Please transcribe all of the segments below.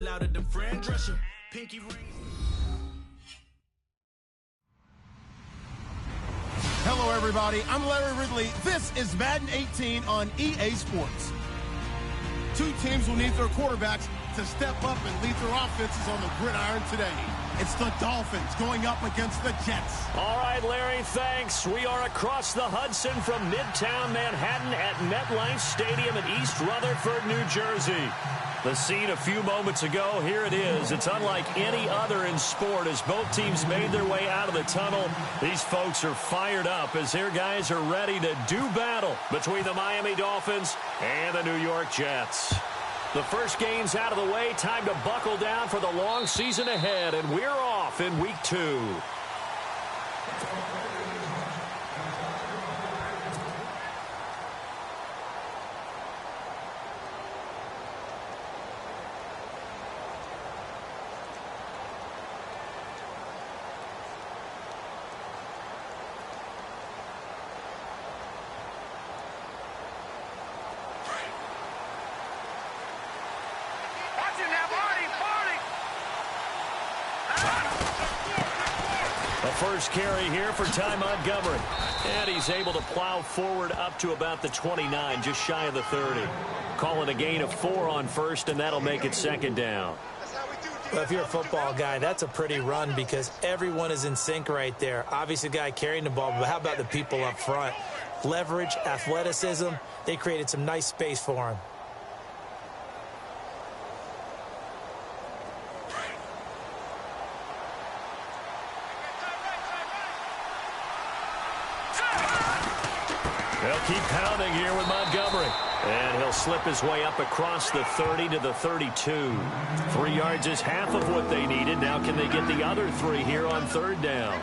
Louder than Fran Drescher, pinky ring. Hello, everybody. I'm Larry Ridley. This is Madden 18 on EA Sports. Two teams will need their quarterbacks to step up and lead their offenses on the gridiron today. It's the Dolphins going up against the Jets. All right, Larry, thanks. We are across the Hudson from Midtown Manhattan at MetLife Stadium in East Rutherford, New Jersey. The scene a few moments ago, here it is. It's unlike any other in sport as both teams made their way out of the tunnel. These folks are fired up as their guys are ready to do battle between the Miami Dolphins and the New York Jets. The first game's out of the way. Time to buckle down for the long season ahead, and we're off in week 2. First carry here for Ty Montgomery. And he's able to plow forward up to about the 29, just shy of the 30. Calling a gain of 4 on first, and that'll make it second down. Well, if you're a football guy, that's a pretty run because everyone is in sync right there. Obviously, the guy carrying the ball, but how about the people up front? Leverage, athleticism, they created some nice space for him. They'll keep pounding here with Montgomery. And he'll slip his way up across the 30 to the 32. 3 yards is half of what they needed. Now can they get the other 3 here on third down?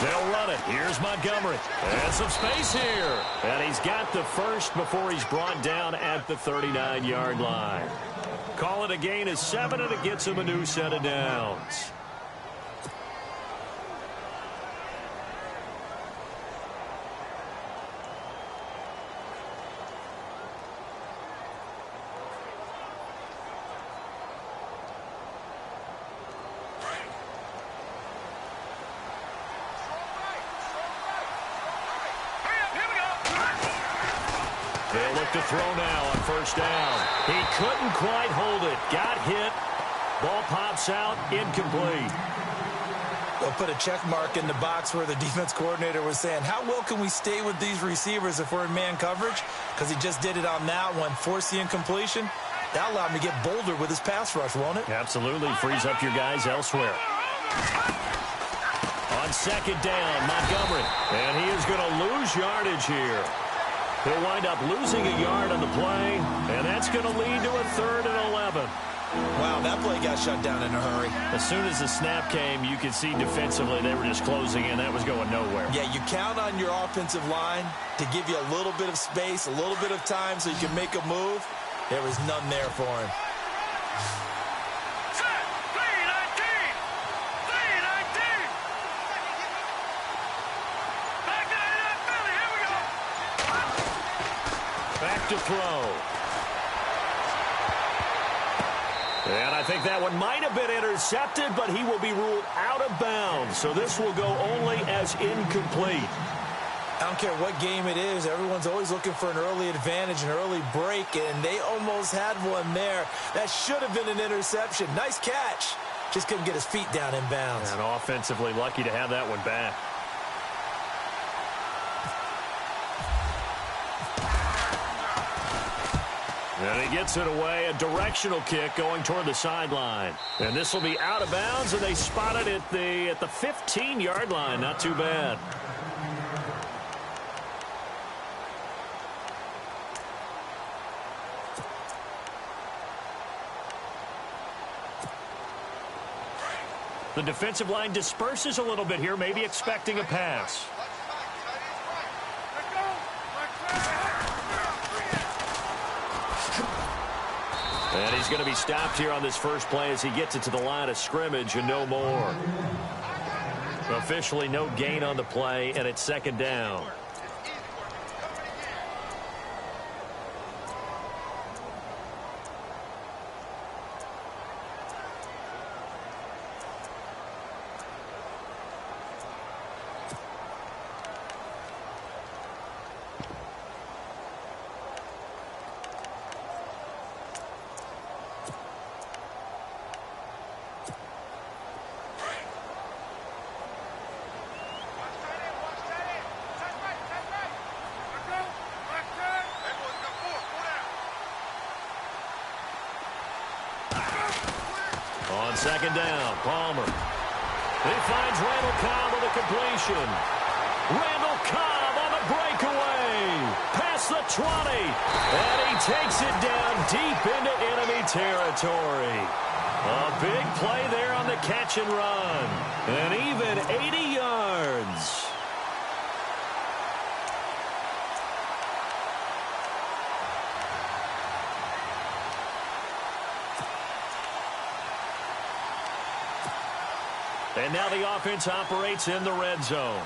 They'll run it. Here's Montgomery. And some space here. And he's got the first before he's brought down at the 39-yard line. Call it a gain of 7, and it gets him a new set of downs. They'll look to throw now on first down. He couldn't quite hold it. Got hit. Ball pops out. Incomplete. They'll put a check mark in the box where the defense coordinator was saying, how well can we stay with these receivers if we're in man coverage? Because he just did it on that one. Force the incompletion. That allowed him to get bolder with his pass rush, won't it? Absolutely. Frees up your guys elsewhere. On second down, Montgomery. And he is going to lose yardage here. He'll wind up losing a yard on the play, and that's going to lead to a 3rd and 11. Wow, that play got shut down in a hurry. As soon as the snap came, you could see defensively they were just closing in. That was going nowhere. Yeah, you count on your offensive line to give you a little bit of space, a little bit of time so you can make a move. There was none there for him. Back to throw. And I think that one might have been intercepted, but he will be ruled out of bounds. So this will go only as incomplete. I don't care what game it is. Everyone's always looking for an early advantage, an early break, and they almost had one there. That should have been an interception. Nice catch. Just couldn't get his feet down in bounds. And offensively lucky to have that one back. And he gets it away, a directional kick going toward the sideline. And this will be out of bounds, and they spot it at the 15-yard line. Not too bad. The defensive line disperses a little bit here, maybe expecting a pass. And he's going to be stopped here on this first play as he gets it to the line of scrimmage and no more. Officially no gain on the play, and it's second down. On second down, Palmer. He finds Randall Cobb on the completion. Randall Cobb on the breakaway. Past the 20. And he takes it down deep into enemy territory. A big play there on the catch and run. And even 80 yards. And now the offense operates in the red zone.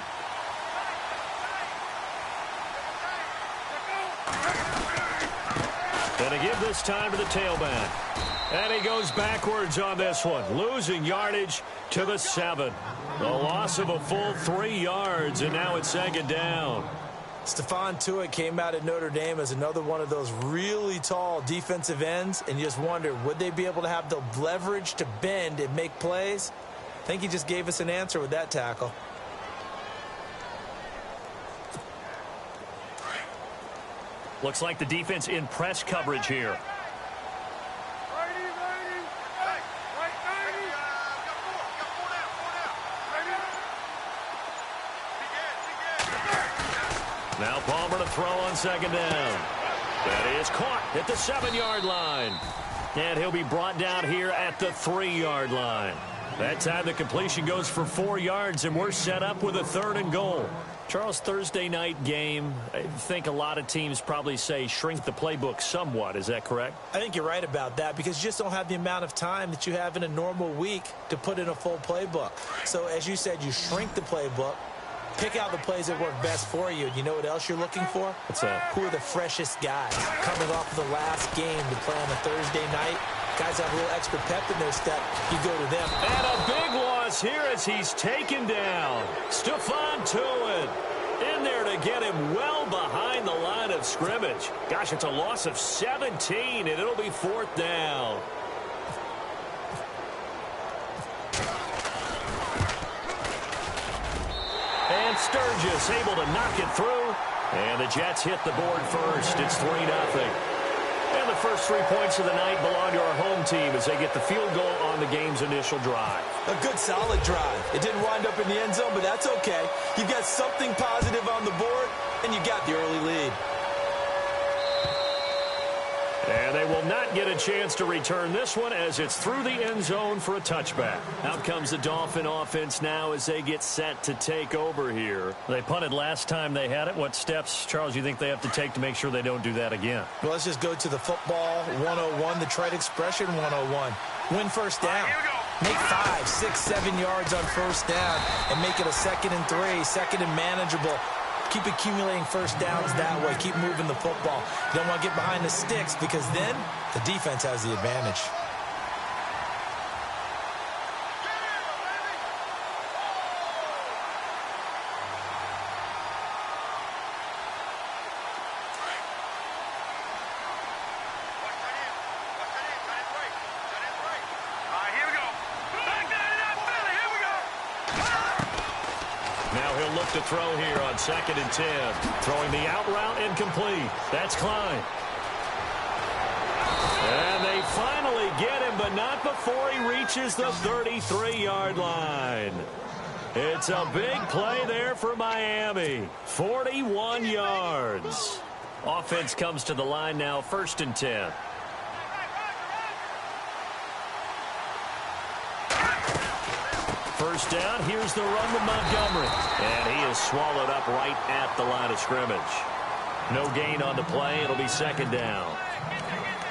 And to give this time to the tailback. And he goes backwards on this one, losing yardage to the 7. The loss of a full 3 yards, and now it's second down. Stephon Tuitt came out at Notre Dame as another one of those really tall defensive ends, and you just wonder, would they be able to have the leverage to bend and make plays? I think he just gave us an answer with that tackle. Looks like the defense in press coverage here. Now Palmer to throw on second down. That is caught at the 7-yard line. And he'll be brought down here at the 3-yard line. That time the completion goes for 4 yards, and we're set up with a 3rd and goal. Charles, Thursday night game, I think a lot of teams probably say shrink the playbook somewhat. Is that correct? I think you're right about that because you just don't have the amount of time that you have in a normal week to put in a full playbook. So as you said, you shrink the playbook, pick out the plays that work best for you. You know what else you're looking for? What's that? Who are the freshest guys coming off of the last game to play on a Thursday night? Guys have a little extra pep in their step. You go to them. And a big loss here as he's taken down. Stephon Tuitt in there to get him well behind the line of scrimmage. Gosh, it's a loss of 17, and it'll be 4th down. And Sturgis able to knock it through. And the Jets hit the board first. It's 3-0. And the first 3 points of the night belong to our home team as they get the field goal on the game's initial drive. A good, solid drive. It didn't wind up in the end zone, but that's okay. You've got something positive on the board, and you got the early lead. And they will not get a chance to return this one as it's through the end zone for a touchback. Out comes the Dolphin offense now as they get set to take over here. They punted last time they had it. What steps, Charles, you think they have to take to make sure they don't do that again? Well, let's just go to the football 101, the trade expression 101. Win first down. Make 5, 6, 7 yards on first down and make it a 2nd and 3, 2nd and manageable. Keep accumulating first downs that way. Keep moving the football. You don't want to get behind the sticks because then the defense has the advantage. To throw here on 2nd and 10. Throwing the out route incomplete. That's Klein. And they finally get him, but not before he reaches the 33-yard line. It's a big play there for Miami. 41 yards. Offense comes to the line now, 1st and 10. first down. Here's the run with Montgomery. And he is swallowed up right at the line of scrimmage. No gain on the play. It'll be second down.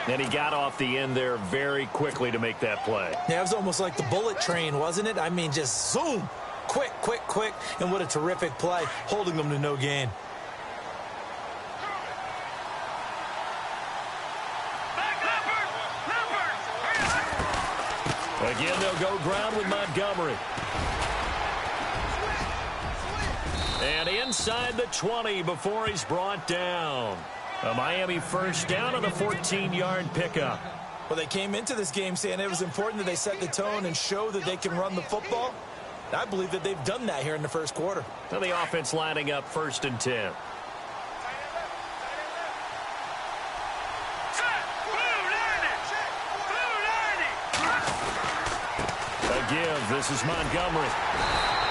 And he got off the end there very quickly to make that play. Yeah, it was almost like the bullet train, wasn't it? I mean, just zoom. Quick, quick, quick. And what a terrific play, holding them to no gain. Again, they'll go ground with Montgomery. And inside the 20 before he's brought down. A Miami first down on the 14-yard pickup. Well, they came into this game saying it was important that they set the tone and show that they can run the football. I believe that they've done that here in the first quarter. So the offense lining up 1st and 10. A give. This is Montgomery.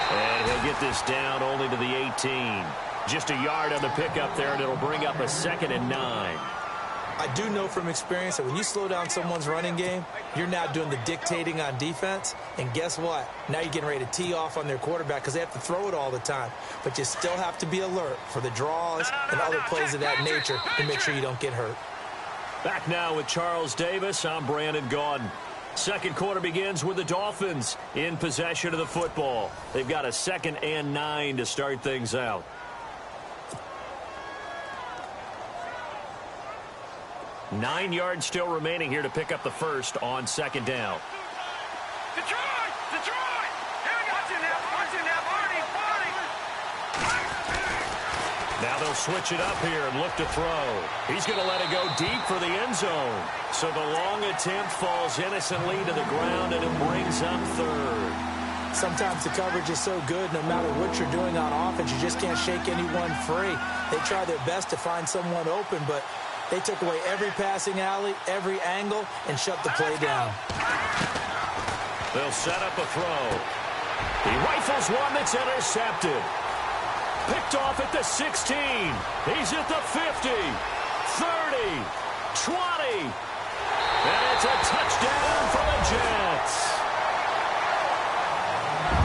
And he'll get this down only to the 18. Just a yard on the pickup there, and it'll bring up a 2nd and 9. I do know from experience that when you slow down someone's running game, you're now doing the dictating on defense. And guess what? Now you're getting ready to tee off on their quarterback because they have to throw it all the time. But you still have to be alert for the draws and other plays of that nature to make sure you don't get hurt. Back now with Charles Davis. I'm Brandon Gaudin. Second quarter begins with the Dolphins in possession of the football. They've got a 2nd and 9 to start things out. Nine yards still remaining here to pick up the first on 2nd down. Detroit! Detroit! Here we go! Watch it now, Barney! Now they'll switch it up here and look to throw. He's going to let it go deep for the end zone. So the long attempt falls innocently to the ground, and it brings up 3rd. Sometimes the coverage is so good, no matter what you're doing on offense, you just can't shake anyone free. They try their best to find someone open, but they took away every passing alley, every angle, and shut the play down. They'll set up a throw. He rifles one that's intercepted. Picked off at the 16. He's at the 50, 30, 20. And it's a touchdown for the Jets.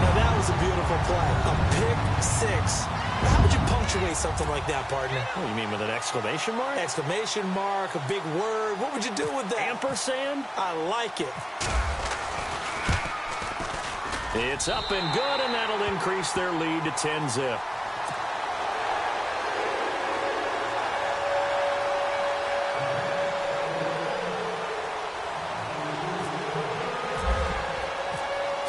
Now that was a beautiful play. A pick 6. How would you punctuate something like that, partner? Oh, you mean with an exclamation mark? Exclamation mark, a big word. What would you do with that? Ampersand? I like it. It's up and good, and that'll increase their lead to 10-zip.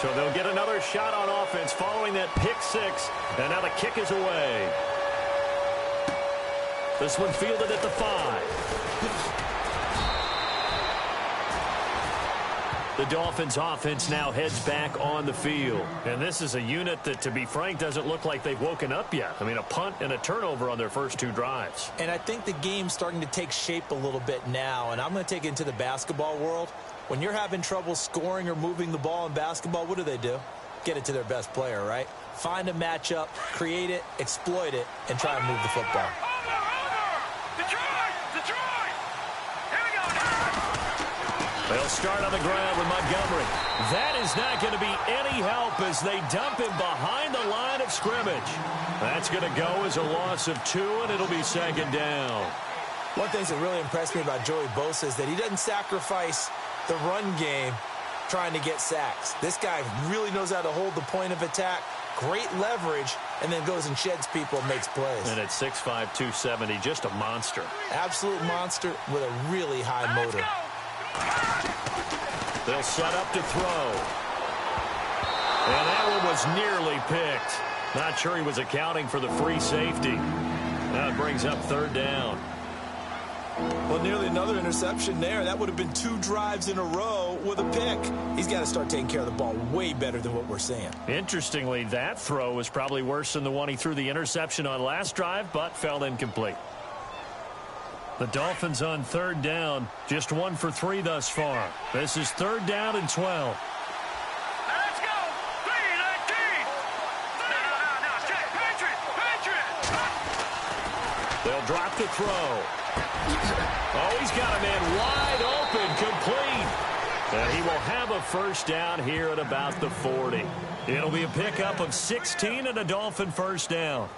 So they'll get another shot on offense following that pick 6, and now the kick is away. This one fielded at the 5. The Dolphins offense now heads back on the field. And this is a unit that, to be frank, doesn't look like they've woken up yet. I mean, a punt and a turnover on their first 2 drives. And I think the game's starting to take shape a little bit now, and I'm going to take it into the basketball world. When you're having trouble scoring or moving the ball in basketball, what do? Get it to their best player, right? Find a matchup, create it, exploit it, and try and move the football. Detroit! Here we go! They'll start on the ground with Montgomery. That is not going to be any help as they dump him behind the line of scrimmage. That's going to go as a loss of 2, and it'll be 2nd down. One thing that really impressed me about Joey Bosa is that he doesn't sacrifice the run game trying to get sacks. This guy really knows how to hold the point of attack, great leverage, and then goes and sheds people and makes plays. And at 6'5", 270, just a monster. Absolute monster with a really high motor. They'll set up to throw. And that one was nearly picked. Not sure he was accounting for the free safety. Now it brings up 3rd down. Well, nearly another interception there. That would have been 2 drives in a row with a pick. He's got to start taking care of the ball way better than what we're seeing. Interestingly, that throw was probably worse than the one he threw the interception on last drive, but fell incomplete. The Dolphins on 3rd down, just 1 for 3 thus far. This is 3rd down and 12. Let's go! 3-19! No, check! Patriot! They'll drop the throw. Oh, he's got a man wide open, complete. And he will have a first down here at about the 40. It'll be a pickup of 16 and a Dolphin first down.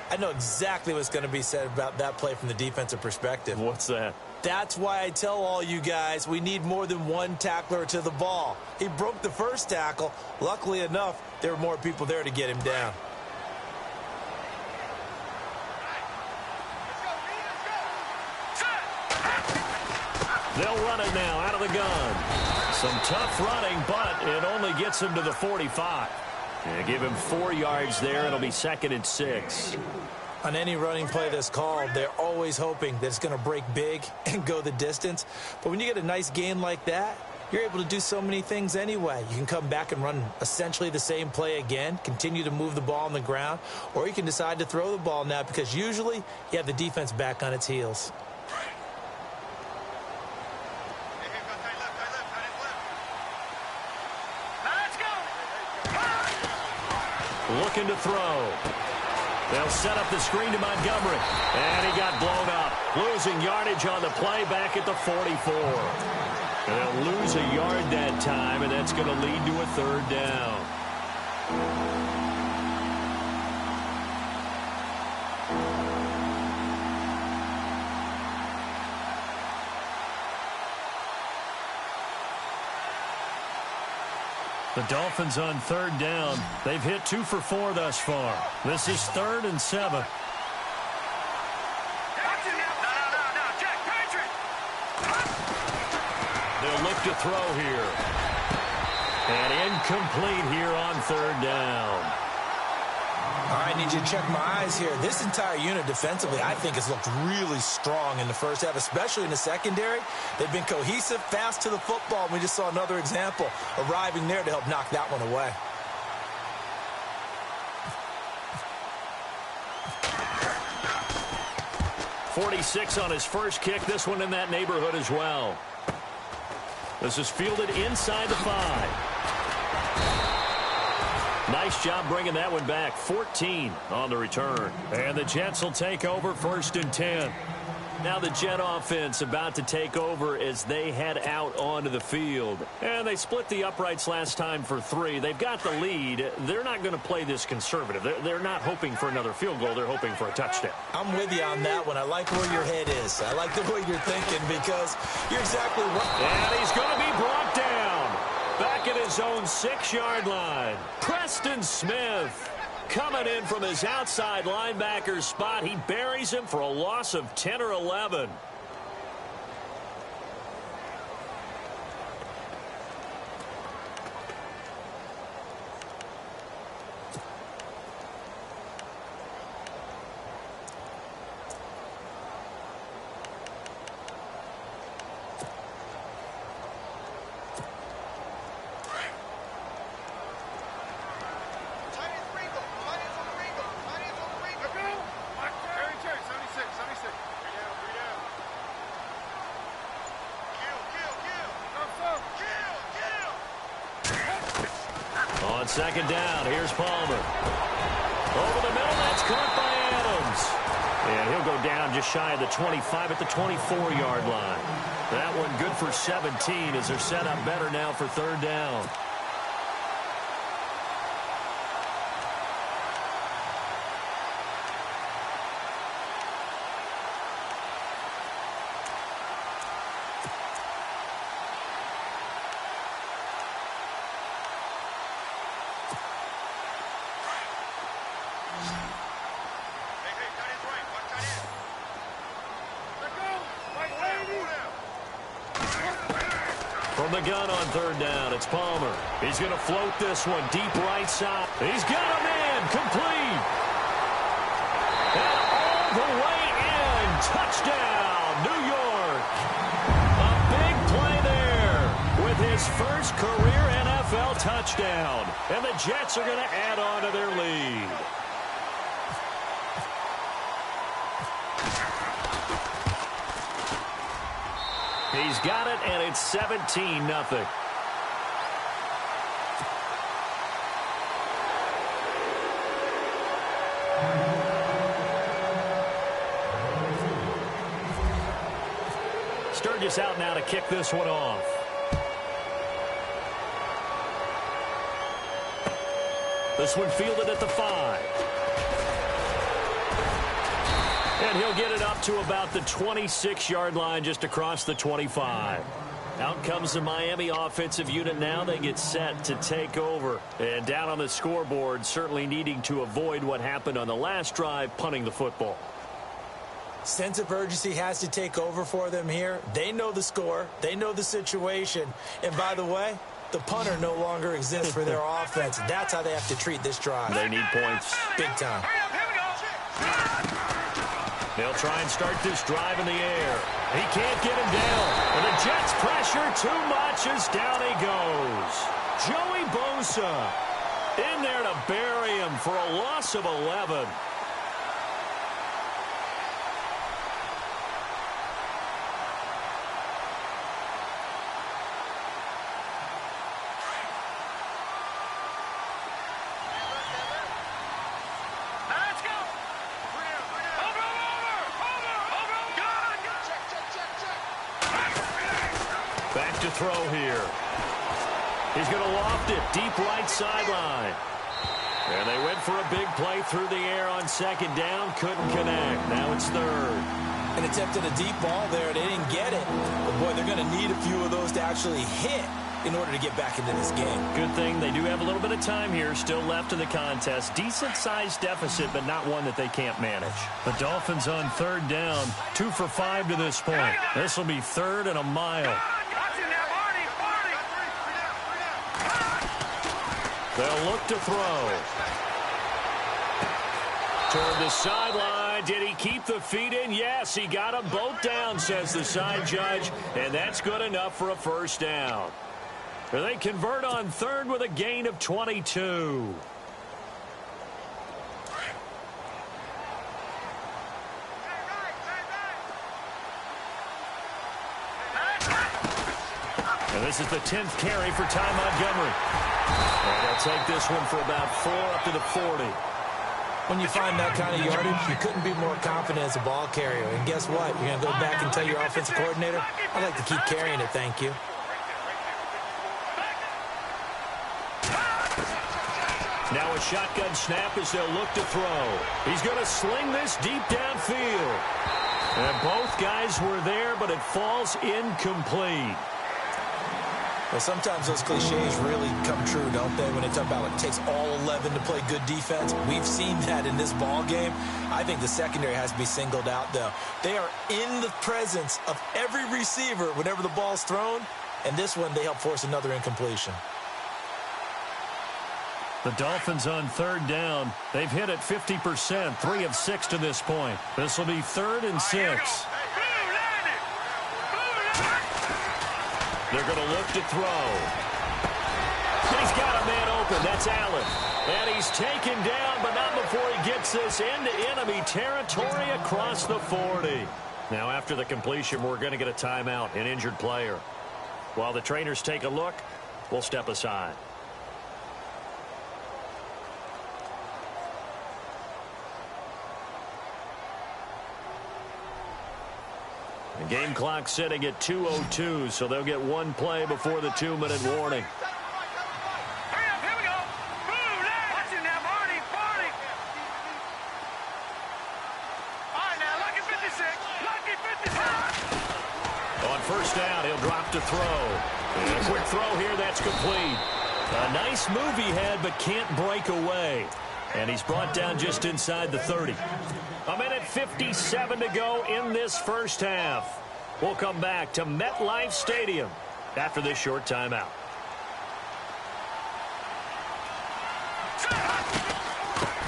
I know exactly what's going to be said about that play from the defensive perspective. What's that? That's why I tell all you guys we need more than one tackler to the ball. He broke the first tackle. Luckily enough, there were more people there to get him down. They'll run it now out of the gun. Some tough running, but it only gets him to the 45. Yeah, give him 4 yards there. It'll be 2nd and 6. On any running play that's called, they're always hoping that it's going to break big and go the distance. But when you get a nice gain like that, you're able to do so many things anyway. You can come back and run essentially the same play again, continue to move the ball on the ground, or you can decide to throw the ball now because usually you have the defense back on its heels. Looking to throw. They'll set up the screen to Montgomery. And he got blown up. Losing yardage on the play back at the 44. And they'll lose a yard that time, and that's going to lead to a 3rd down. The Dolphins on 3rd down. They've hit 2 for 4 thus far. This is 3rd and 7. They'll look to throw here. And incomplete here on 3rd down. All right, I need you to check my eyes here. This entire unit defensively, I think, has looked really strong in the first half, especially in the secondary. They've been cohesive, fast to the football. We just saw another example arriving there to help knock that one away. .46 on his first kick. This one in that neighborhood as well. This is fielded inside the 5. Nice job bringing that one back. 14 on the return. And the Jets will take over 1st and 10. Now the Jet offense about to take over as they head out onto the field. And they split the uprights last time for 3. They've got the lead. They're not going to play this conservative. They're not hoping for another field goal. They're hoping for a touchdown. I'm with you on that one. I like where your head is. I like the way you're thinking because you're exactly right. And he's going to be brought down. Back at his own 6-yard line. Preston Smith coming in from his outside linebacker spot. He buries him for a loss of 10 or 11. On 2nd down, here's Palmer. Over the middle, that's caught by Adams. And he'll go down just shy of the 25 at the 24-yard line. That one good for 17 as they're set up better now for 3rd down. From the gun on 3rd down, it's Palmer. He's going to float this one deep right side. He's got a man complete. And all the way in. Touchdown, New York. A big play there with his first career NFL touchdown. And the Jets are going to add on to their lead. He's got it, and it's 17-0. Sturgis out now to kick this one off. This one fielded at the 5. And he'll get it up to about the 26-yard line, just across the 25. Out comes the Miami offensive unit now. They get set to take over. And down on the scoreboard, certainly needing to avoid what happened on the last drive, punting the football. Sense of urgency has to take over for them here. They know the score. They know the situation. And by the way, the punter no longer exists for their offense. That's how they have to treat this drive. They need points. Big time. They'll try and start this drive in the air. He can't get him down. And the Jets pressure too much as down he goes. Joey Bosa in there to bury him for a loss of 11. Back to throw here. He's going to loft it deep right sideline. And they went for a big play through the air on second down. Couldn't connect. Now it's third. And attempted a deep ball there. They didn't get it. But, boy, they're going to need a few of those to actually hit in order to get back into this game. Good thing they do have a little bit of time here still left in the contest. Decent-sized deficit, but not one that they can't manage. The Dolphins on third down. 2 for 5 to this point. This will be third and a mile. They'll look to throw. Toward the sideline. Did he keep the feet in? Yes, he got them both down, says the side judge. And that's good enough for a first down. They convert on third with a gain of 22. And this is the 10th carry for Ty Montgomery. And they'll take this one for about 4 up to the 40. When you find that kind of yardage, you couldn't be more confident as a ball carrier. And guess what? You're going to go back and tell your offensive coordinator, I'd like to keep carrying it, thank you. Now a shotgun snap as they'll look to throw. He's going to sling this deep downfield. And both guys were there, but it falls incomplete. Well, sometimes those cliches really come true, don't they, when they talk about it takes all 11 to play good defense. We've seen that in this ball game. I think the secondary has to be singled out, though. They are in the presence of every receiver whenever the ball's thrown, and this one they help force another incompletion. The Dolphins on third down. They've hit it 50%, 3 of 6 to this point. This will be 3rd and 6. They're going to look to throw. He's got a man open. That's Allen. And he's taken down, but not before he gets this into enemy territory across the 40. Now, after the completion, we're going to get a timeout, an injured player. While the trainers take a look, we'll step aside. The game clock sitting at 2:02, so they'll get one play before the 2-minute warning. Hurry up, here we go. Move, watch it now, Barney. All right, now, lucky 56. Lucky 56. On first down, he'll drop to throw. And a quick throw here, that's complete. A nice move he had, but can't break away. And he's brought down just inside the 30. 1:57 to go in this first half. We'll come back to MetLife Stadium after this short timeout.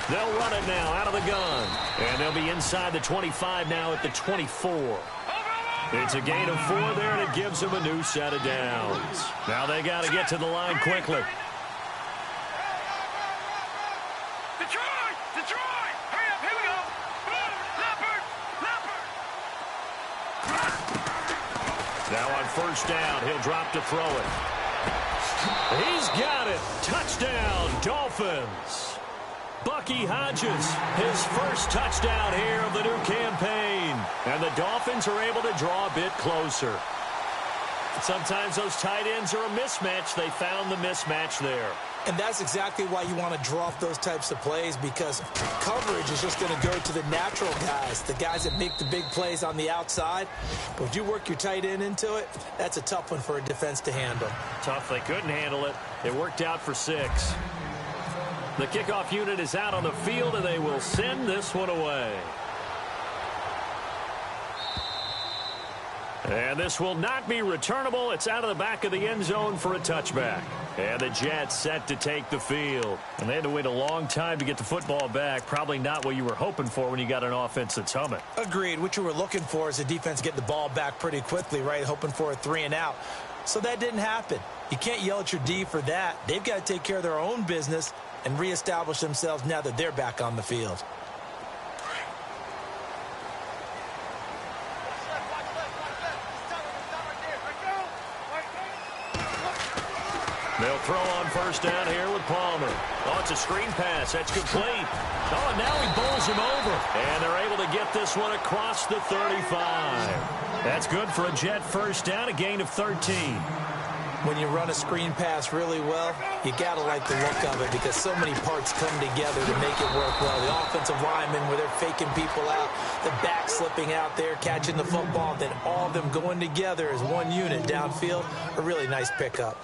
They'll run it now out of the gun. And they'll be inside the 25 now at the 24. It's a gain of 4 there, and it gives them a new set of downs. Now they got to get to the line quickly. Detroit! Hurry up, here we go! Leopard! Now on first down, he'll drop to throw it. He's got it. Touchdown, Dolphins. Bucky Hodges, his first touchdown here of the new campaign. And the Dolphins are able to draw a bit closer. Sometimes those tight ends are a mismatch. They found the mismatch there. And that's exactly why you want to draw up those types of plays, because coverage is just going to go to the natural guys, the guys that make the big plays on the outside. But if you work your tight end into it, that's a tough one for a defense to handle. Tough. They couldn't handle it. It worked out for 6. The kickoff unit is out on the field, and they will send this one away. And this will not be returnable. It's out of the back of the end zone for a touchback. And the Jets set to take the field. And they had to wait a long time to get the football back. Probably not what you were hoping for when you got an offense that's humming. Agreed. What you were looking for is the defense getting the ball back pretty quickly, right? Hoping for a 3-and-out. So that didn't happen. You can't yell at your D for that. They've got to take care of their own business and reestablish themselves now that they're back on the field. They'll throw on first down here with Palmer. Oh, it's a screen pass. That's complete. Oh, and now he bowls him over. And they're able to get this one across the 35. That's good for a Jet first down, a gain of 13. When you run a screen pass really well, you got to like the look of it because so many parts come together to make it work well. The offensive linemen where they're faking people out, the back slipping out there, catching the football, then all of them going together as one unit downfield. A really nice pickup.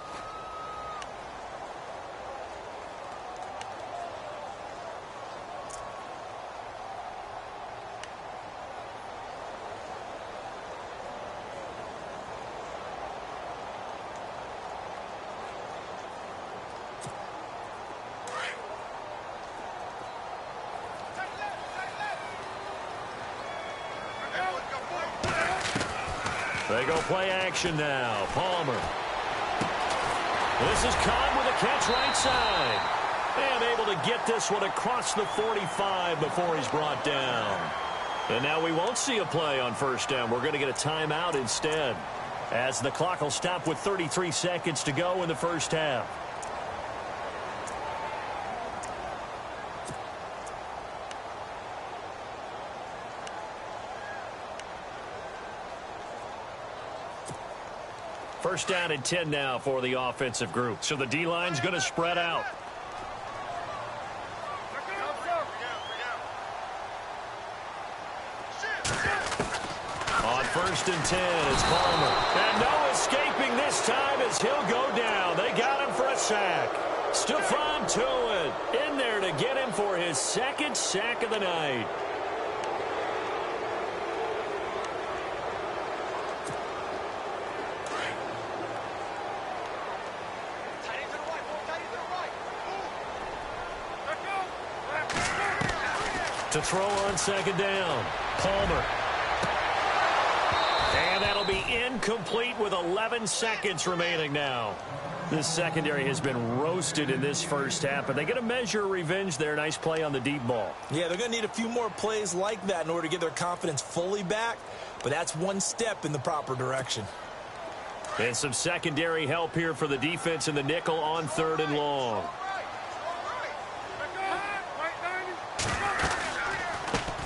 They go play action now. Palmer. This is caught with a catch right side. And able to get this one across the 45 before he's brought down. And now we won't see a play on first down. We're going to get a timeout instead, as the clock will stop with 33 seconds to go in the first half. First down and 10 now for the offensive group. So the D-line's going to spread out. On first and 10, it's Palmer. And no escaping this time as he'll go down. They got him for a sack. Stephon Tuitt in there to get him for his second sack of the night. To throw on second down, Palmer. And that'll be incomplete with 11 seconds remaining now. This secondary has been roasted in this first half, but they get a measure of revenge there. Nice play on the deep ball. Yeah, they're going to need a few more plays like that in order to get their confidence fully back, but that's one step in the proper direction. And some secondary help here for the defense in the nickel on 3rd and long.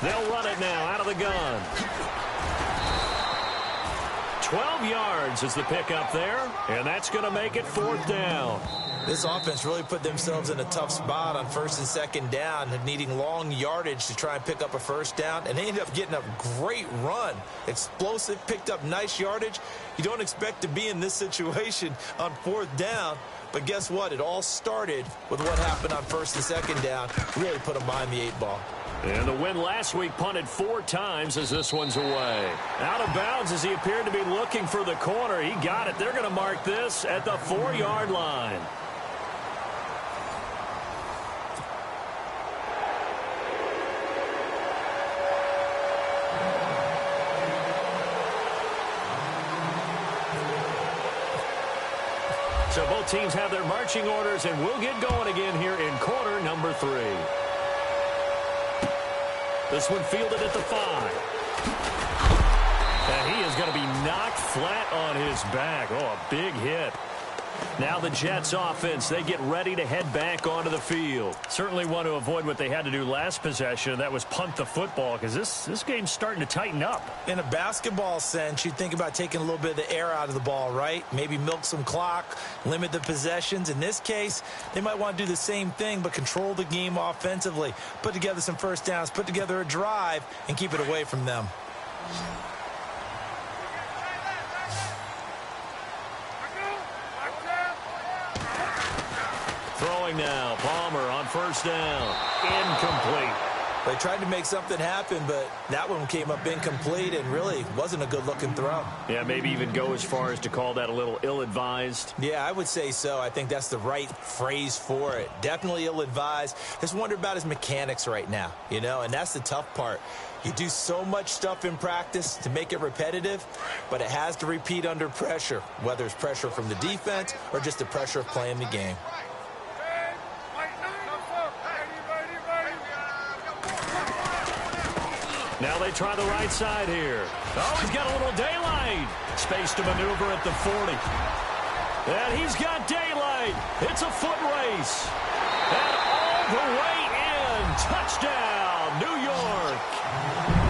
They'll run it now out of the gun. 12 yards is the pickup there, and that's going to make it 4th down. This offense really put themselves in a tough spot on 1st and 2nd down, needing long yardage to try and pick up a first down, and they ended up getting a great run. Explosive, picked up nice yardage. You don't expect to be in this situation on 4th down, but guess what? It all started with what happened on 1st and 2nd down. Really put them behind the 8 ball. And the win last week, punted 4 times as this one's away. Out of bounds as he appeared to be looking for the corner. He got it. They're going to mark this at the 4-yard line. So both teams have their marching orders, and we'll get going again here in quarter number 3. This one fielded at the 5. And he is going to be knocked flat on his back. Oh, a big hit. Now the Jets offense, they get ready to head back onto the field. Certainly want to avoid what they had to do last possession. That was punt the football, because this game's starting to tighten up. In a basketball sense, you think about taking a little bit of the air out of the ball, right? Maybe milk some clock, limit the possessions. In this case, they might want to do the same thing, but control the game offensively. Put together some first downs, put together a drive, and keep it away from them. Throwing now, Palmer on first down. Incomplete. They tried to make something happen, but that one came up incomplete and really wasn't a good-looking throw. Yeah, maybe even go as far as to call that a little ill-advised. Yeah, I would say so. I think that's the right phrase for it. Definitely ill-advised. Just wonder about his mechanics right now, you know, and that's the tough part. You do so much stuff in practice to make it repetitive, but it has to repeat under pressure, whether it's pressure from the defense or just the pressure of playing the game. Now they try the right side here. Oh, he's got a little daylight. Space to maneuver at the 40. And he's got daylight. It's a foot race. And all the way in. Touchdown, New York.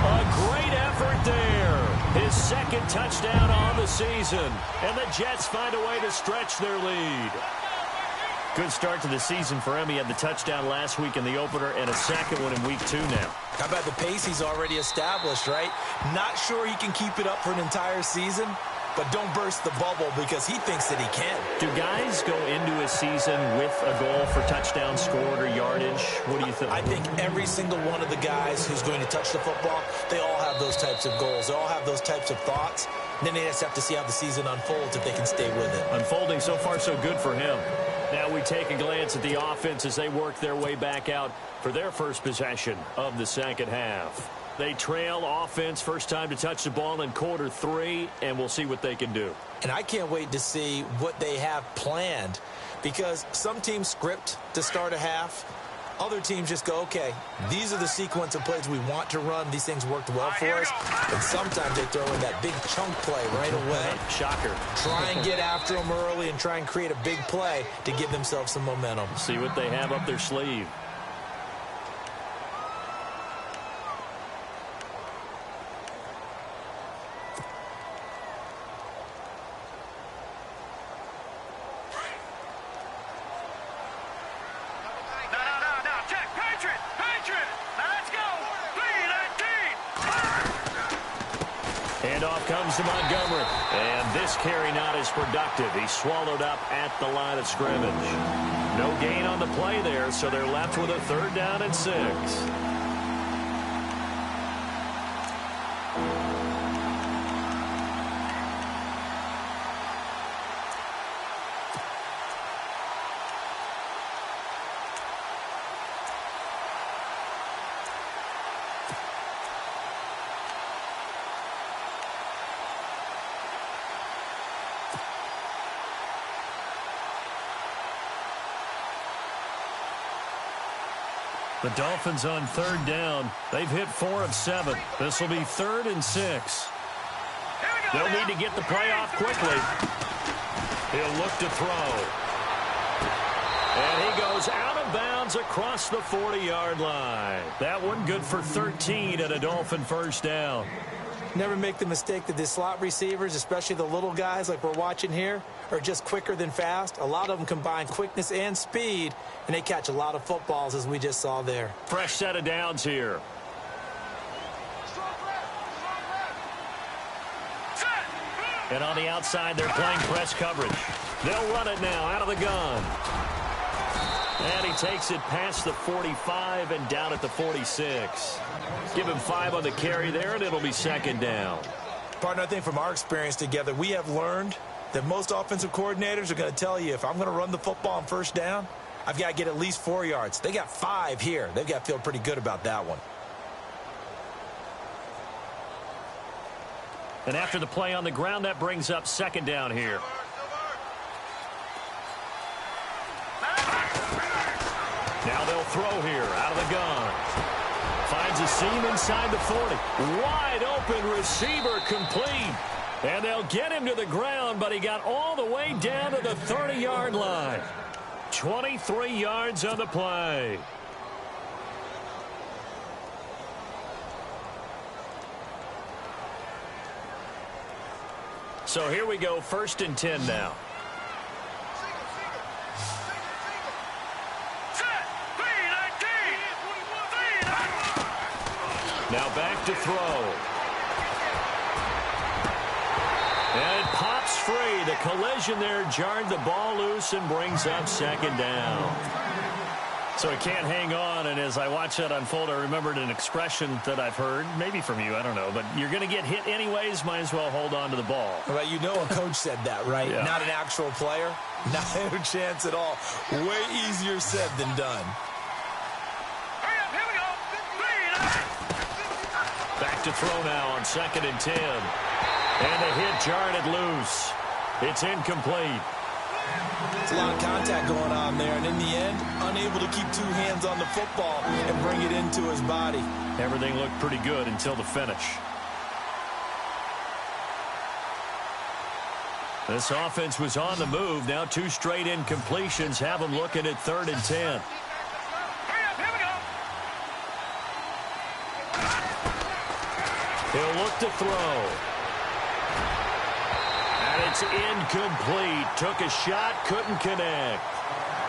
A great effort there. His second touchdown on the season. And the Jets find a way to stretch their lead. Good start to the season for him. He had the touchdown last week in the opener and a second one in week 2 now. How about the pace he's already established, right? Not sure he can keep it up for an entire season, but don't burst the bubble because he thinks that he can. Do guys go into a season with a goal for touchdown scored or yardage? What do you think? I think every single one of the guys who's going to touch the football, they all have those types of goals. They all have those types of thoughts. And then they just have to see how the season unfolds if they can stay with it. Unfolding so far so good for him. Now we take a glance at the offense as they work their way back out for their first possession of the second half. They trail offense, first time to touch the ball in quarter 3, and we'll see what they can do. And I can't wait to see what they have planned, because some teams script to start a half. Other teams just go, okay, these are the sequence of plays we want to run. These things worked well for us. And sometimes they throw in that big chunk play right away. Shocker. Try and get after them early and try and create a big play to give themselves some momentum. See what they have up their sleeve. Handoff comes to Montgomery. And this carry not as productive. He's swallowed up at the line of scrimmage. No gain on the play there, so they're left with a 3rd down and 6. The Dolphins on 3rd down. They've hit 4 of 7. This will be 3rd and 6. They'll need to get the play off quickly. He'll look to throw. And he goes out of bounds across the 40-yard line. That one good for 13 and a Dolphin first down. Never make the mistake that the slot receivers, especially the little guys like we're watching here, are just quicker than fast. A lot of them combine quickness and speed, and they catch a lot of footballs, as we just saw there. Fresh set of downs here. And on the outside, they're playing press coverage. They'll run it now out of the gun. And he takes it past the 45 and down at the 46. Give him 5 on the carry there, and it'll be 2nd down. Partner, I think from our experience together, we have learned that most offensive coordinators are going to tell you, if I'm going to run the football on 1st down, I've got to get at least 4 yards. They got 5 here. They've got to feel pretty good about that one. And after the play on the ground, that brings up 2nd down here. Now they'll throw here out of the gun. Finds a seam inside the 40. Wide open receiver complete. And they'll get him to the ground, but he got all the way down to the 30-yard line. 23 yards on the play. So here we go, 1st and 10 now. Now back to throw. And it pops free. The collision there jarred the ball loose and brings up 2nd down. So he can't hang on, and as I watch that unfold, I remembered an expression that I've heard, maybe from you, I don't know, but you're going to get hit anyways, might as well hold on to the ball. Right, you know a coach said that, right? Yeah. Not an actual player. Not a chance at all. Way easier said than done. Back to throw now on 2nd and 10. And the hit jarred it loose. It's incomplete. It's a lot of contact going on there, and in the end, unable to keep 2 hands on the football and bring it into his body. Everything looked pretty good until the finish. This offense was on the move. Now 2 straight incompletions have them looking at 3rd and 10. He'll look to throw. And it's incomplete. Took a shot, couldn't connect.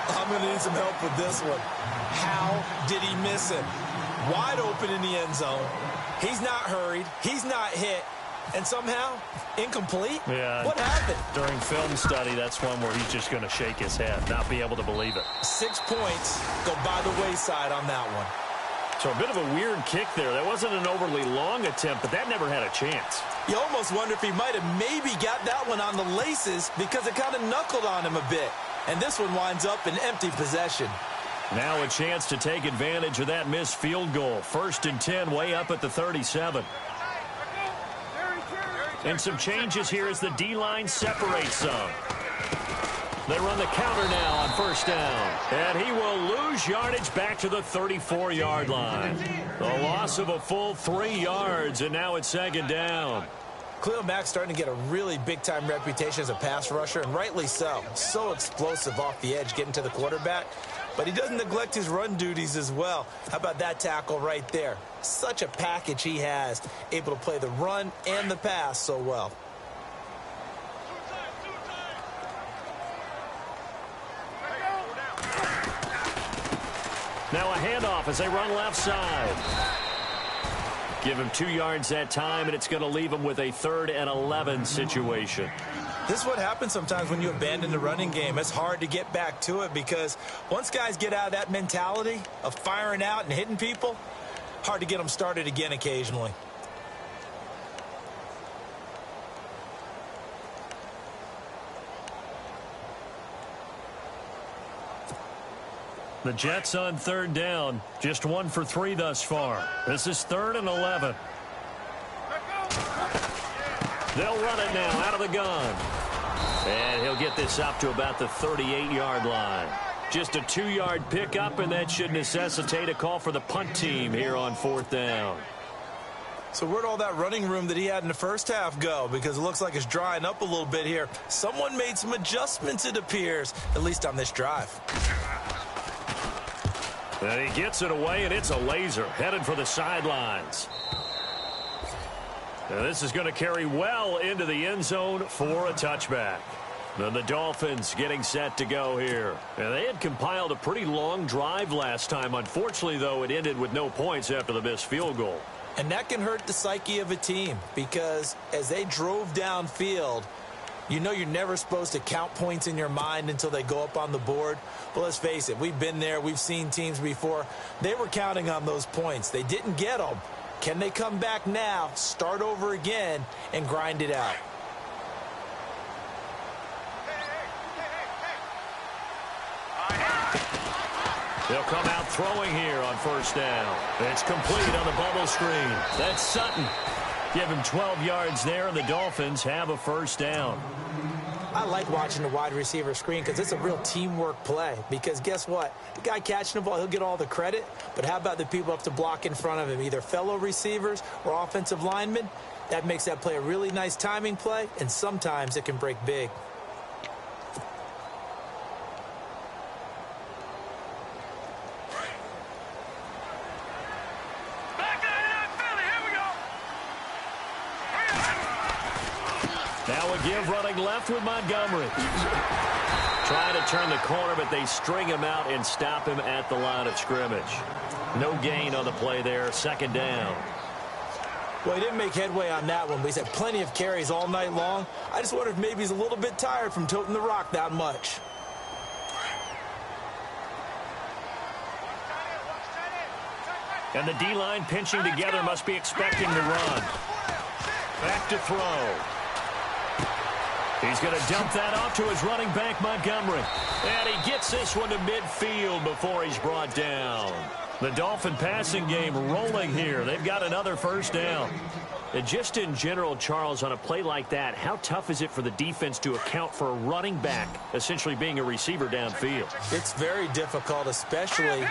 I'm going to need some help with this one. How did he miss it? Wide open in the end zone. He's not hurried. He's not hit. And somehow, incomplete? Yeah. What happened? During film study, that's one where he's just going to shake his head, not be able to believe it. 6 points go by the wayside on that one. So a bit of a weird kick there. That wasn't an overly long attempt, but that never had a chance. You almost wonder if he might have maybe got that one on the laces because it kind of knuckled on him a bit. And this one winds up in empty possession. Now a chance to take advantage of that missed field goal. 1st and 10, way up at the 37. And some changes here as the D-line separates some. They run the counter now on 1st down. And he will lose yardage back to the 34-yard line. The loss of a full 3 yards, and now it's 2nd down. Khalil Mack's starting to get a really big-time reputation as a pass rusher, and rightly so. So explosive off the edge getting to the quarterback. But he doesn't neglect his run duties as well. How about that tackle right there? Such a package he has, able to play the run and the pass so well. Now a handoff as they run left side. Give him 2 yards that time, and it's going to leave him with a 3rd and 11 situation. This is what happens sometimes when you abandon the running game. It's hard to get back to it because once guys get out of that mentality of firing out and hitting people, hard to get them started again occasionally. The Jets on 3rd down, just 1 for 3 thus far. This is 3rd and 11. They'll run it now out of the gun. And he'll get this up to about the 38-yard line. Just a 2-yard pickup, and that should necessitate a call for the punt team here on 4th down. So where'd all that running room that he had in the first half go? Because it looks like it's drying up a little bit here. Someone made some adjustments, it appears, at least on this drive. And he gets it away, and it's a laser headed for the sidelines. Now this is going to carry well into the end zone for a touchback. Now the Dolphins getting set to go here. And they had compiled a pretty long drive last time. Unfortunately, though, it ended with no points after the missed field goal. And that can hurt the psyche of a team because as they drove downfield, you know you're never supposed to count points in your mind until they go up on the board. But let's face it, we've been there. We've seen teams before. They were counting on those points. They didn't get them. Can they come back now, start over again, and grind it out? They'll come out throwing here on 1st down. It's complete on the bubble screen. That's Sutton. Give him 12 yards there, and the Dolphins have a 1st down. I like watching the wide receiver screen because it's a real teamwork play. Because guess what? The guy catching the ball, he'll get all the credit. But how about the people up to block in front of him, either fellow receivers or offensive linemen? That makes that play a really nice timing play, and sometimes it can break big. Now a give running left with Montgomery. Trying to turn the corner, but they string him out and stop him at the line of scrimmage. No gain on the play there, second down. Well, he didn't make headway on that one, but he's had plenty of carries all night long. I just wonder if maybe he's a little bit tired from toting the rock that much. And the D-line pinching together must be expecting the run. Back to throw. He's going to dump that off to his running back, Montgomery. And he gets this one to midfield before he's brought down. The Dolphin passing game rolling here. They've got another first down. And just in general, Charles, on a play like that, how tough is it for the defense to account for a running back essentially being a receiver downfield? It's very difficult, especially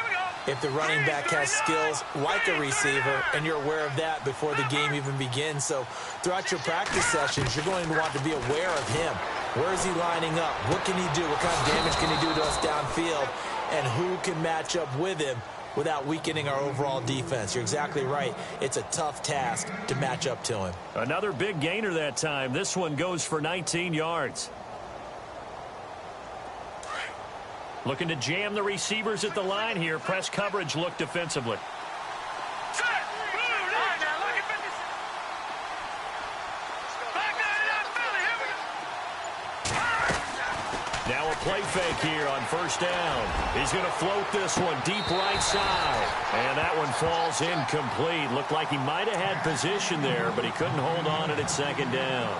if the running back has skills like a receiver, and you're aware of that before the game even begins. So throughout your practice sessions, you're going to want to be aware of him. Where is he lining up? What can he do? What kind of damage can he do to us downfield? And who can match up with him without weakening our overall defense? You're exactly right. It's a tough task to match up to him. Another big gainer that time. This one goes for 19 yards. Looking to jam the receivers at the line here. Press coverage look defensively. Now a play fake here on first down. He's going to float this one deep right side. And that one falls incomplete. Looked like he might have had position there, but he couldn't hold on at second down.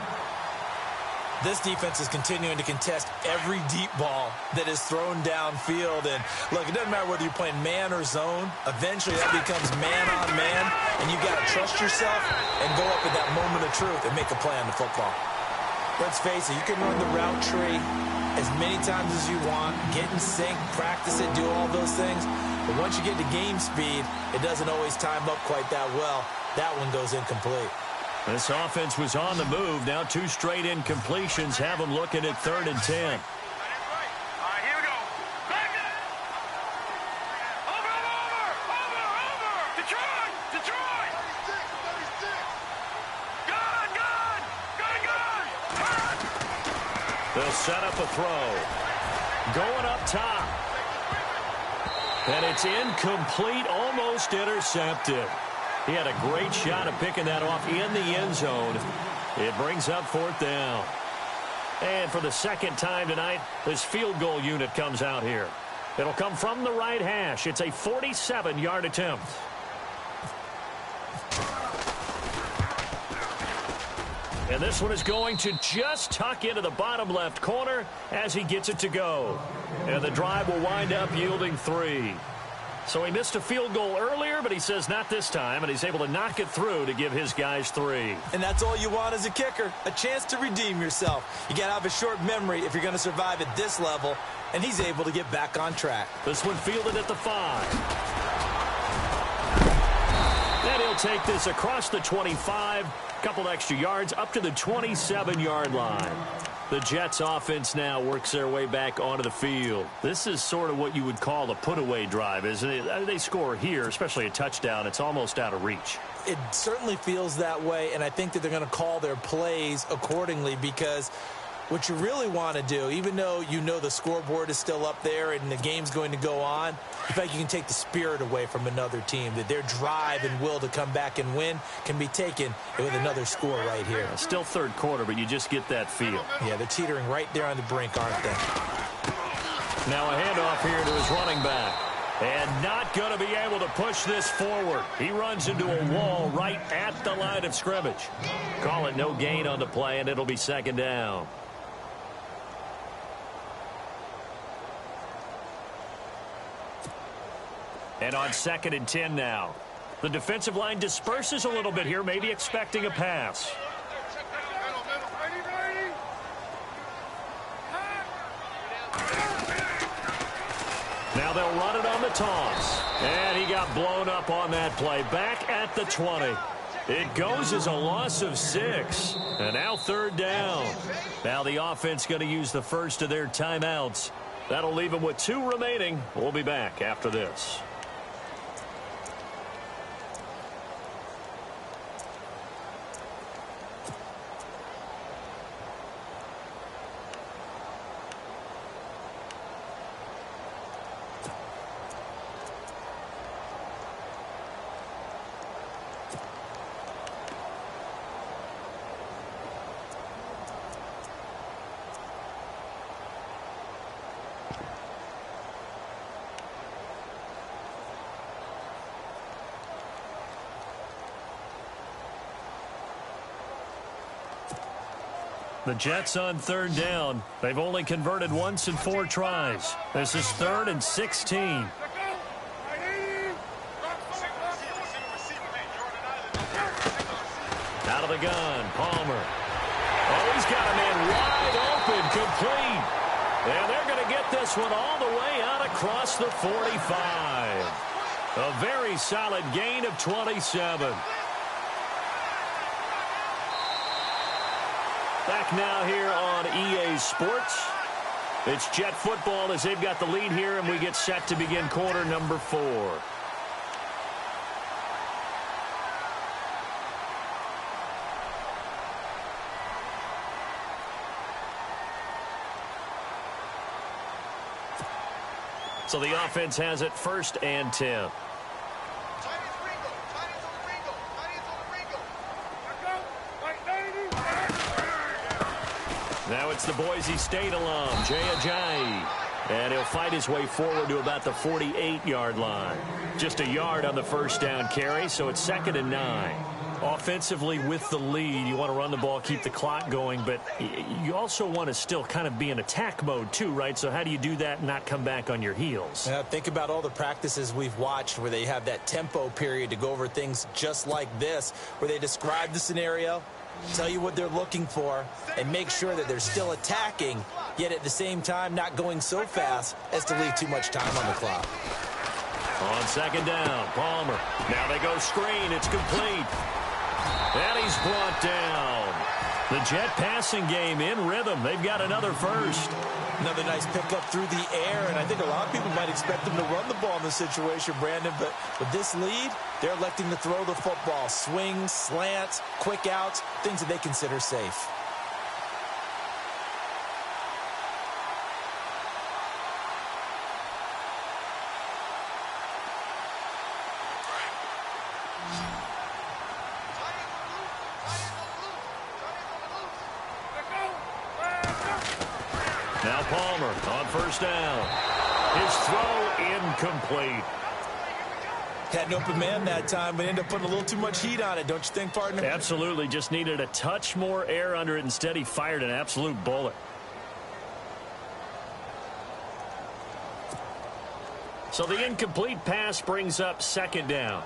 This defense is continuing to contest every deep ball that is thrown downfield. And, look, it doesn't matter whether you're playing man or zone. Eventually, that becomes man-on-man, and you've got to trust yourself and go up at that moment of truth and make a play on the football. Let's face it, you can run the route tree as many times as you want, get in sync, practice it, do all those things. But once you get to game speed, it doesn't always time up quite that well. That one goes incomplete. This offense was on the move. Now 2 straight incompletions have them looking at 3rd and 10. All right, here we go. Back it. Over. Detroit. Gun. They'll set up a throw. Going up top. And it's incomplete, almost intercepted. He had a great shot at picking that off in the end zone. It brings up 4th down. And for the second time tonight, this field goal unit comes out here. It'll come from the right hash. It's a 47-yard attempt. And this one is going to just tuck into the bottom left corner as he gets it to go. And the drive will wind up yielding 3. So he missed a field goal earlier, but he says not this time, and he's able to knock it through to give his guys 3. And that's all you want as a kicker, a chance to redeem yourself. You got to have a short memory if you're going to survive at this level, and he's able to get back on track. This one fielded at the 5. Then he'll take this across the 25, couple extra yards, up to the 27-yard line. The Jets offense now works their way back onto the field. This is sort of what you would call a put-away drive, isn't it? They score here, especially a touchdown. It's almost out of reach. It certainly feels that way, and I think that they're going to call their plays accordingly because what you really want to do, even though you know the scoreboard is still up there and the game's going to go on, in fact, you can take the spirit away from another team, that their drive and will to come back and win can be taken with another score right here. Still third quarter, but you just get that feel. Yeah, they're teetering right there on the brink, aren't they? Now a handoff here to his running back. And not going to be able to push this forward. He runs into a wall right at the line of scrimmage. Call it no gain on the play, and it'll be second down. And on 2nd and 10 now. The defensive line disperses a little bit here, maybe expecting a pass. they'll run it on the toss. And he got blown up on that play. Back at the 20. It goes as a loss of 6. And now third down. Now the offense going to use the first of their timeouts. That'll leave them with 2 remaining. We'll be back after this. The Jets on third down. They've only converted once in 4 tries. This is 3rd and 16. Out of the gun, Palmer. Oh, he's got a man wide open, complete. And they're going to get this one all the way out across the 45. A very solid gain of 27. Back now here on EA Sports. It's Jet football as they've got the lead here, and we get set to begin quarter number 4. So the offense has it 1st and 10. Now it's the Boise State alum, Jay Ajayi. And he'll fight his way forward to about the 48-yard line. Just a yard on the first down carry, so it's 2nd and 9. Offensively with the lead, you want to run the ball, keep the clock going, but you also want to still kind of be in attack mode too, right? So how do you do that and not come back on your heels? Think about all the practices we've watched where they have that tempo period to go over things just like this, where they describe the scenario, tell you what they're looking for, and make sure that they're still attacking, yet at the same time not going so fast as to leave too much time on the clock. On 2nd down, Palmer. Now they go screen. It's complete. And he's brought down. The Jet passing game in rhythm. They've got another first. Another nice pickup through the air, and I think a lot of people might expect them to run the ball in this situation, Brandon, but with this lead, they're electing to throw the football. Swings, slants, quick outs, things that they consider safe. Now Palmer on first down. His throw incomplete. Had an open man that time, but ended up putting a little too much heat on it, don't you think, partner? Absolutely. Just needed a touch more air under it. Instead, he fired an absolute bullet. So the incomplete pass brings up 2nd down.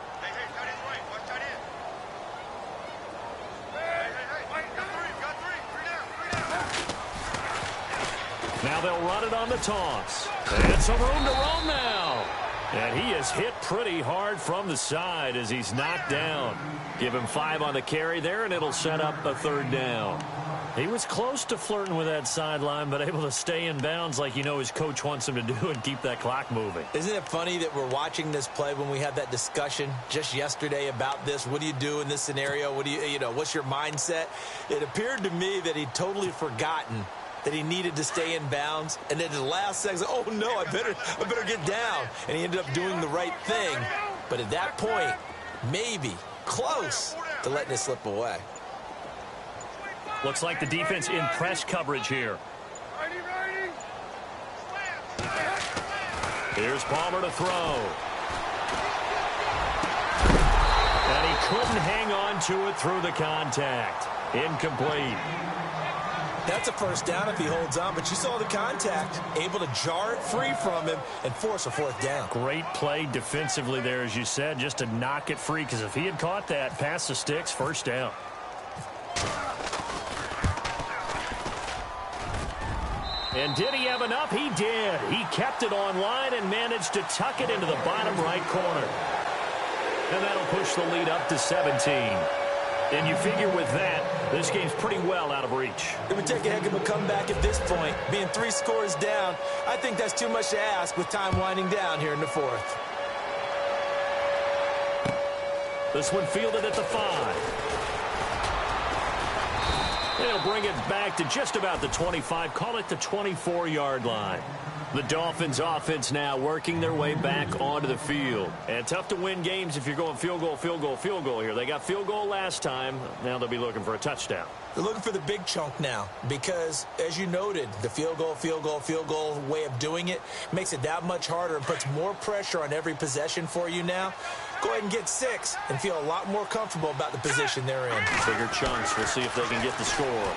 Now they'll run it on the toss. And some room to roam now. And he is hit pretty hard from the side as he's knocked down. Give him 5 on the carry there, and it'll set up a 3rd down. He was close to flirting with that sideline, but able to stay in bounds like you know his coach wants him to do and keep that clock moving. Isn't it funny that we're watching this play when we had that discussion just yesterday about this? What do you do in this scenario? What do you know, what's your mindset? It appeared to me that he'd totally forgotten that he needed to stay in bounds, and then at the last second, oh no, I better get down. And he ended up doing the right thing. But at that point, maybe close to letting it slip away. Looks like the defense in press coverage here. Here's Palmer to throw. And he couldn't hang on to it through the contact. Incomplete. That's a first down if he holds on, but you saw the contact, able to jar it free from him and force a 4th down. Great play defensively there, as you said, just to knock it free, because if he had caught that, past the sticks, 1st down. And did he have enough? He did. He kept it on line and managed to tuck it into the bottom right corner. And that'll push the lead up to 17. And you figure with that, this game's pretty well out of reach. It would take a heck of a comeback at this point. Being 3 scores down, I think that's too much to ask with time winding down here in the 4th. This one fielded at the 5. They'll bring it back to just about the 25, call it the 24-yard line. The Dolphins offense now working their way back onto the field. And tough to win games if you're going field goal, field goal, field goal here. They got field goal last time. Now they'll be looking for a touchdown. They're looking for the big chunk now because, as you noted, the field goal, field goal, field goal way of doing it makes it that much harder and puts more pressure on every possession for you now. Go ahead and get 6 and feel a lot more comfortable about the position they're in. Bigger chunks. We'll see if they can get the score.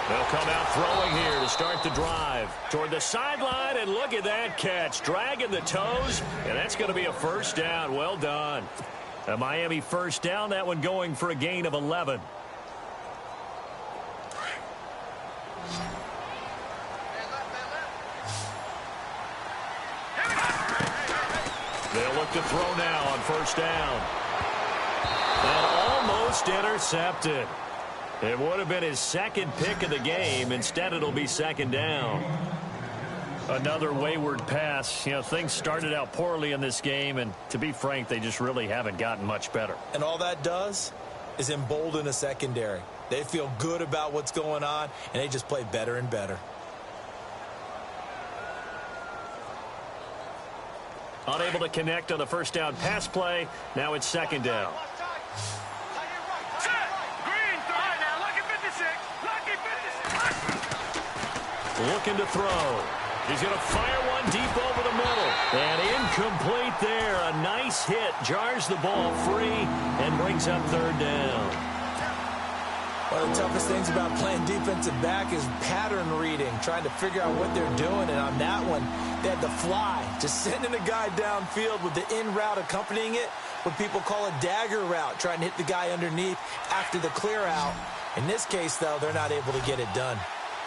They'll come out throwing here to start the drive. Toward the sideline, and look at that catch. Dragging the toes, and that's going to be a first down. Well done. A Miami first down, that one going for a gain of 11. They'll look to throw now on first down. And almost intercepted. It would have been his second pick of the game. Instead, it'll be second down. Another wayward pass. You know, things started out poorly in this game, and to be frank, they just really haven't gotten much better. And all that does is embolden a secondary. They feel good about what's going on, and they just play better and better. Unable to connect on the first down pass play. Now it's second down. Looking to throw. He's going to fire one deep over the middle. And incomplete there. A nice hit. Jars the ball free and brings up third down. One of the toughest things about playing defensive back is pattern reading, trying to figure out what they're doing. And on that one, they had the fly, just sending a guy downfield with the in route accompanying it, what people call a dagger route, trying to hit the guy underneath after the clear out. In this case, though, they're not able to get it done.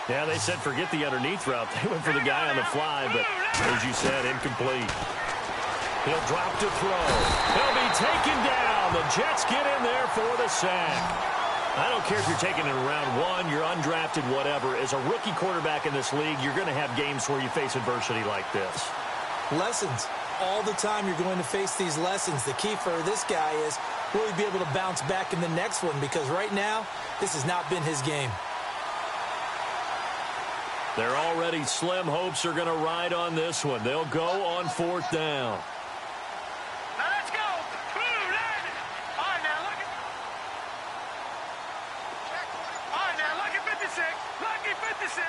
Yeah, they said forget the underneath route. They went for the guy on the fly, but as you said, incomplete. He'll drop to throw. He'll be taken down. The Jets get in there for the sack. I don't care if you're taking it in round 1, you're undrafted, whatever. As a rookie quarterback in this league, you're going to have games where you face adversity like this. Lessons. All the time you're going to face these lessons. The key for this guy is will he be able to bounce back in the next one? Because right now, this has not been his game. They're already slim hopes are going to ride on this one. They'll go on fourth down. Now let's go. All right, now look at 56. Lucky 56.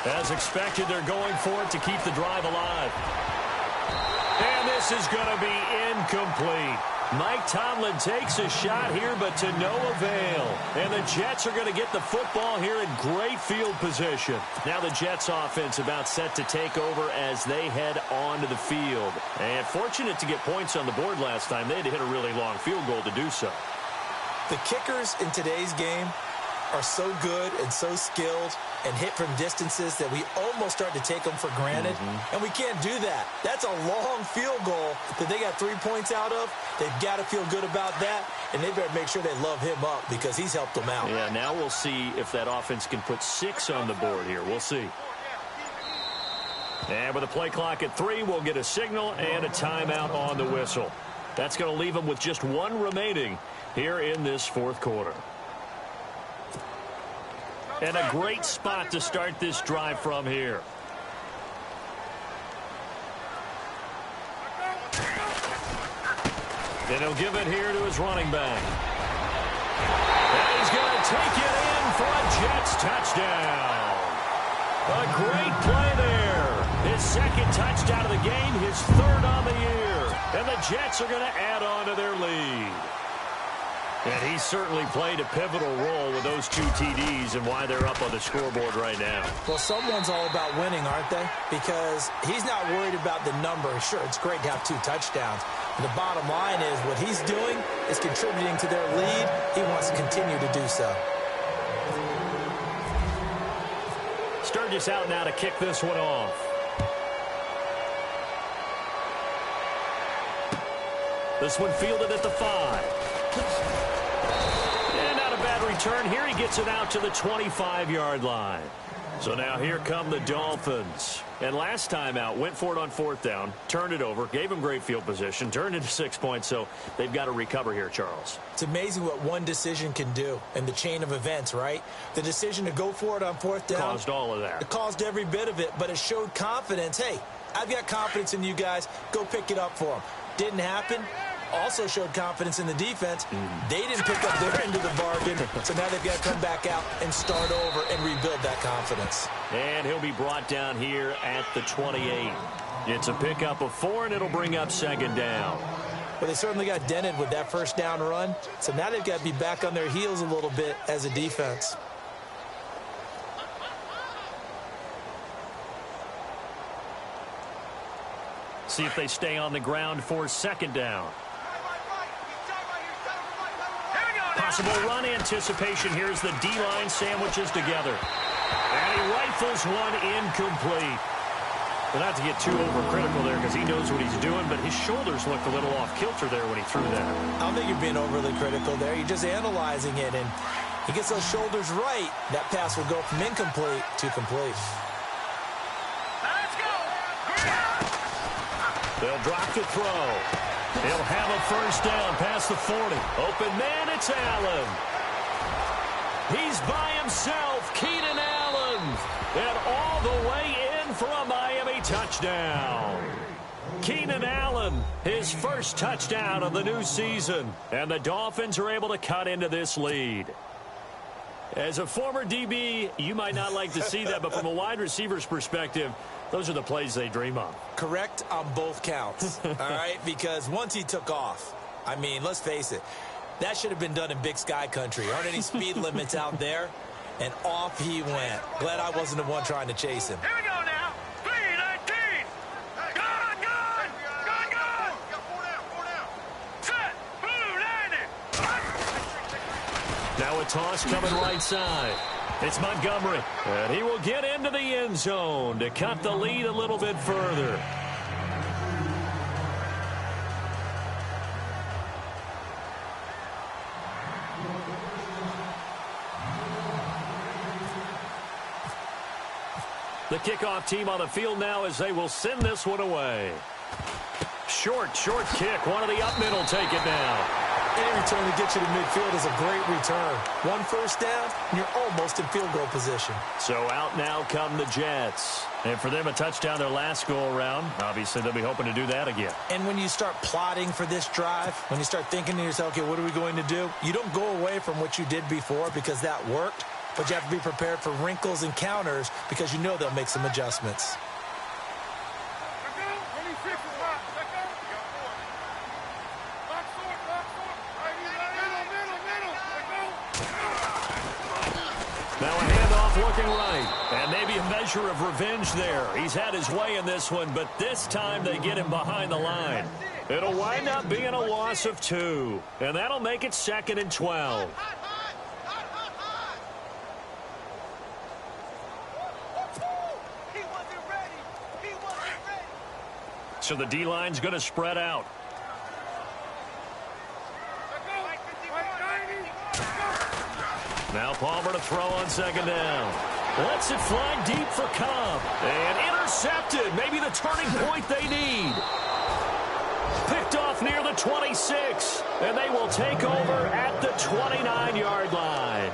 As expected, they're going for it to keep the drive alive. And this is going to be incomplete. Mike Tomlin takes a shot here, but to no avail. And the Jets are going to get the football here in great field position. Now the Jets offense about set to take over as they head onto the field. And fortunate to get points on the board last time. They had to hit a really long field goal to do so. The kickers in today's game are so good and so skilled and hit from distances that we almost start to take them for granted. And we can't do that. That's a long field goal that they got 3 points out of. They've got to feel good about that, and they better make sure they love him up because he's helped them out. Yeah, now we'll see if that offense can put 6 on the board here. We'll see. And with a play clock at 3, we'll get a signal and a timeout on the whistle. That's going to leave them with just 1 remaining here in this fourth quarter. And a great spot to start this drive from here. And he'll give it here to his running back. And he's going to take it in for a Jets touchdown. A great play there. His second touchdown of the game, his 3rd on the year. And the Jets are going to add on to their lead. And he certainly played a pivotal role with those 2 TDs and why they're up on the scoreboard right now. Well, someone's all about winning, aren't they? Because he's not worried about the number. Sure, it's great to have 2 touchdowns. And the bottom line is what he's doing is contributing to their lead. He wants to continue to do so. Sturgis out now to kick this one off. This one fielded at the 5. And not a bad return here. He gets it out to the 25-yard line. So now here come the Dolphins. And last time out, went for it on 4th down, turned it over, gave him great field position, turned into 6 points, so they've got to recover here, Charles. It's amazing what one decision can do in the chain of events, right? The decision to go for it on 4th down. Caused all of that. It caused every bit of it, but it showed confidence. Hey, I've got confidence in you guys. Go pick it up for them. Didn't happen. Also showed confidence in the defense. They didn't pick up their end of the bargain, so now they've got to come back out and start over and rebuild that confidence. And he'll be brought down here at the 28. It's a pickup of 4, and it'll bring up 2nd down. Well, they certainly got dented with that 1st down run, so now they've got to be back on their heels a little bit as a defense. See if they stay on the ground for 2nd down. Possible run anticipation. Here's the D-line sandwiches together. And he rifles one incomplete. But not to get too overcritical there because he knows what he's doing, but his shoulders looked a little off kilter there when he threw that. I don't think you're being overly critical there. You're just analyzing it, and he gets those shoulders right. That pass will go from incomplete to complete. Let's go. They'll drop the throw. He'll have a 1st down past the 40. Open man, it's Allen. He's by himself, Keenan Allen. And all the way in for a Miami touchdown. Keenan Allen, his first touchdown of the new season. And the Dolphins are able to cut into this lead. As a former DB, you might not like to see that, but from a wide receiver's perspective, those are the plays they dream of. Correct on both counts, all right? Because once he took off, I mean, let's face it, that should have been done in Big Sky country. Aren't any speed limits out there? And off he went. Glad I wasn't the one trying to chase him. Here we go now. 3-19. Gun. Set. Blue landing. Now a toss coming right side. It's Montgomery, and he will get into the end zone to cut the lead a little bit further. The kickoff team on the field now as they will send this one away. Short kick. One of the up middle take it down. Any return to get you to midfield is a great return. 1 1st down, and you're almost in field goal position. So out now come the Jets. And for them, a touchdown their last go-around. Obviously, they'll be hoping to do that again. And when you start plotting for this drive, when you start thinking to yourself, okay, what are we going to do? You don't go away from what you did before because that worked, but you have to be prepared for wrinkles and counters because you know they'll make some adjustments. Now a handoff looking right. And maybe a measure of revenge there. He's had his way in this one, but this time they get him behind the line. It'll wind up being a loss of 2. And that'll make it 2nd and 12. So the D-line's going to spread out. Now Palmer to throw on 2nd down. Lets it fly deep for Cobb. And intercepted. Maybe the turning point they need. Picked off near the 26. And they will take over at the 29-yard line.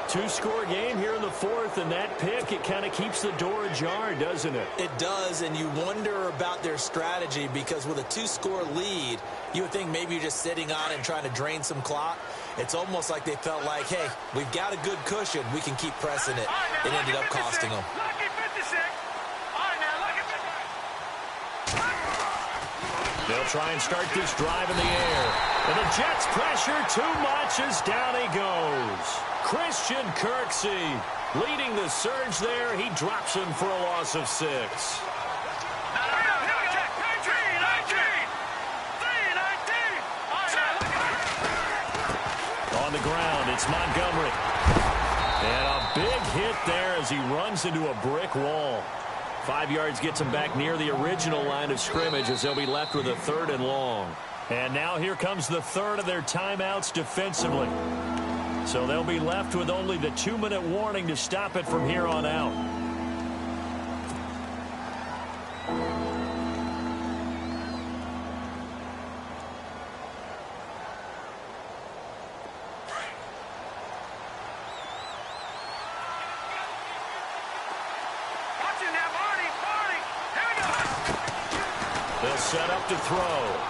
2-score game here in the 4th, and that pick, it kind of keeps the door ajar, doesn't it? It does, and you wonder about their strategy because with a 2-score lead, you would think maybe you're just sitting on it and trying to drain some clock. It's almost like they felt like, hey, we've got a good cushion. We can keep pressing it. It ended up costing them. They'll try and start this drive in the air. And the Jets pressure too much as down he goes. Christian Kirksey leading the surge there. He drops him for a loss of 6. On the ground, it's Montgomery. And a big hit there as he runs into a brick wall. 5 yards gets him back near the original line of scrimmage as they'll be left with a 3rd and long. And now here comes the 3rd of their timeouts defensively. So they'll be left with only the 2-minute warning to stop it from here on out. They'll set up to throw.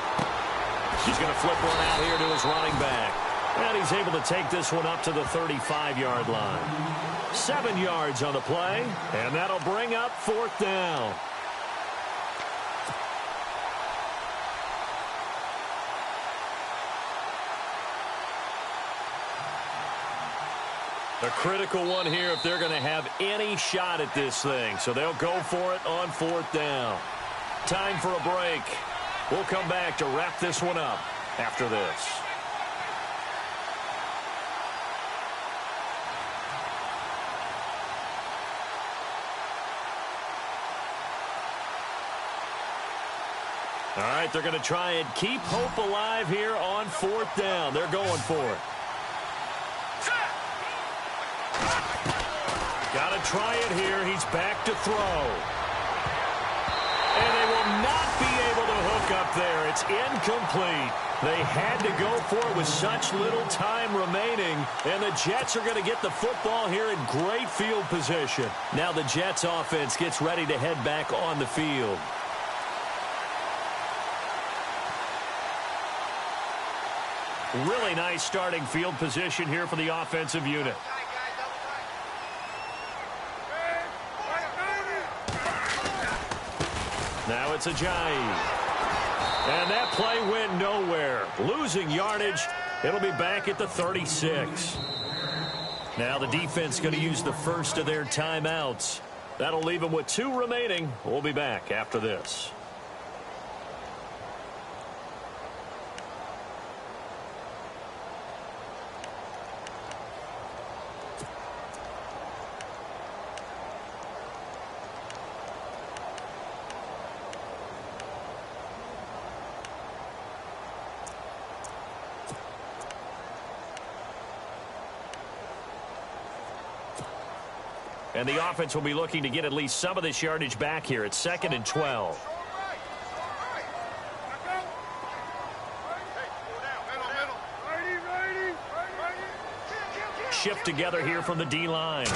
He's going to flip one out here to his running back. And he's able to take this one up to the 35-yard line. 7 yards on the play, and that'll bring up 4th down. A critical one here if they're going to have any shot at this thing. So they'll go for it on 4th down. Time for a break. We'll come back to wrap this one up after this. All right, they're going to try and keep hope alive here on 4th down. They're going for it. Got to try it here. He's back to throw. And they will not be able to hook up there. It's incomplete. They had to go for it with such little time remaining. And the Jets are going to get the football here in great field position. Now the Jets offense gets ready to head back on the field. Really nice starting field position here for the offensive unit. Now it's Ajayi. And that play went nowhere. Losing yardage. It'll be back at the 36. Now the defense going to use the first of their timeouts. That'll leave them with 2 remaining. We'll be back after this. And the offense will be looking to get at least some of this yardage back here. It's 2nd and 12. Shift together here from the D-line.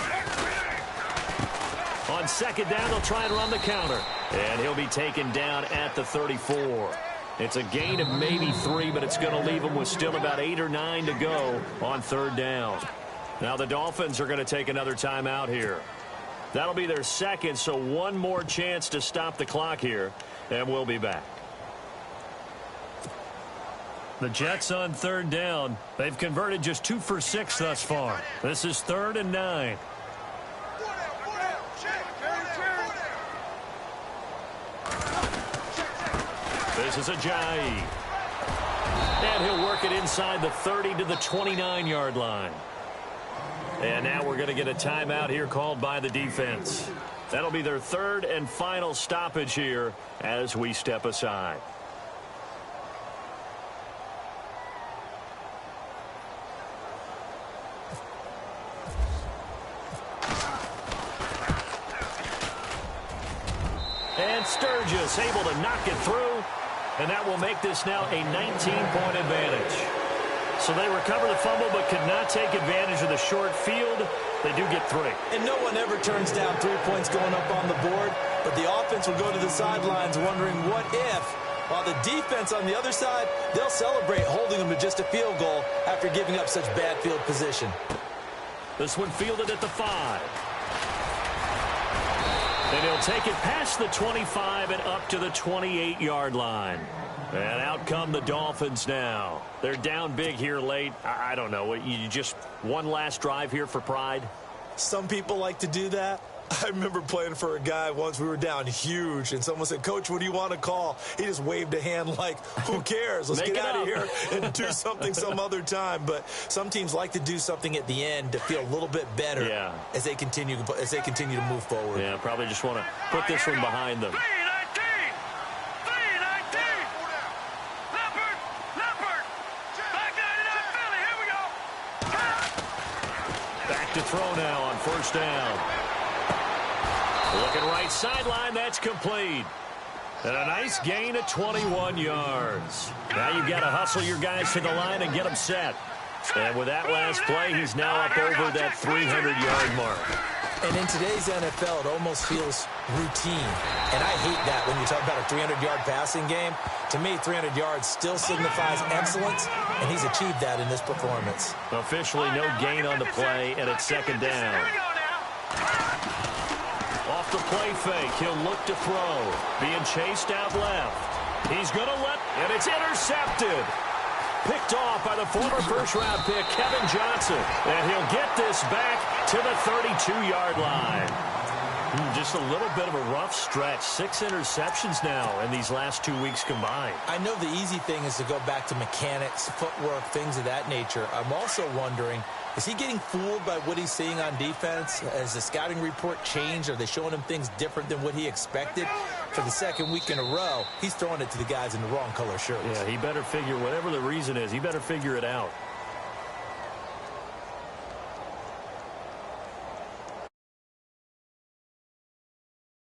On 2nd down, they'll try and run the counter. And he'll be taken down at the 34. It's a gain of maybe 3, but it's going to leave them with still about 8 or 9 to go on 3rd down. Now the Dolphins are going to take another timeout here. That'll be their 2nd, so 1 more chance to stop the clock here, and we'll be back. The Jets on 3rd down. They've converted just 2 for 6 thus far. This is 3rd and 9. This is Ajayi. And he'll work it inside the 30 to the 29-yard line. And now we're going to get a timeout here called by the defense. That'll be their 3rd and final stoppage here as we step aside. And Sturgis able to knock it through. And that will make this now a 19-point advantage. So they recover the fumble but could not take advantage of the short field. They do get 3. And no one ever turns down 3 points going up on the board. But the offense will go to the sidelines wondering what if. While the defense on the other side, they'll celebrate holding them to just a field goal after giving up such bad field position. This one fielded at the 5. And he'll take it past the 25 and up to the 28-yard line. And out come the Dolphins now. They're down big here late. I don't know. You just one last drive here for pride? Some people like to do that. I remember playing for a guy once. We were down huge, and someone said, "Coach, what do you want to call?" He just waved a hand like, who cares? Let's get out of here and do something some other time. But some teams like to do something at the end to feel a little bit better as they continue to move forward. Yeah, probably just want to put this one behind them. 319. Leopard. Back 99 Philly. Here we go. Back to throw now on first down. Looking right sideline, that's complete. And a nice gain of 21 yards. Now you've got to hustle your guys to the line and get them set. And with that last play, he's now up over that 300-yard mark. And in today's NFL, it almost feels routine. And I hate that when you talk about a 300-yard passing game. To me, 300 yards still signifies excellence, and he's achieved that in this performance. Officially no gain on the play, and it's second down. Off the play fake, he'll look to throw. Being chased out left. He's going to and it's intercepted. Picked off by the former first-round pick, Kevin Johnson. And he'll get this back to the 32-yard line. Just a little bit of a rough stretch. 6 interceptions now in these last 2 weeks combined. I know the easy thing is to go back to mechanics, footwork, things of that nature. I'm also wondering, is he getting fooled by what he's seeing on defense? Has the scouting report changed? Are they showing him things different than what he expected? For the second week in a row, he's throwing it to the guys in the wrong color shirts. Yeah, he better figure, whatever the reason is, he better figure it out.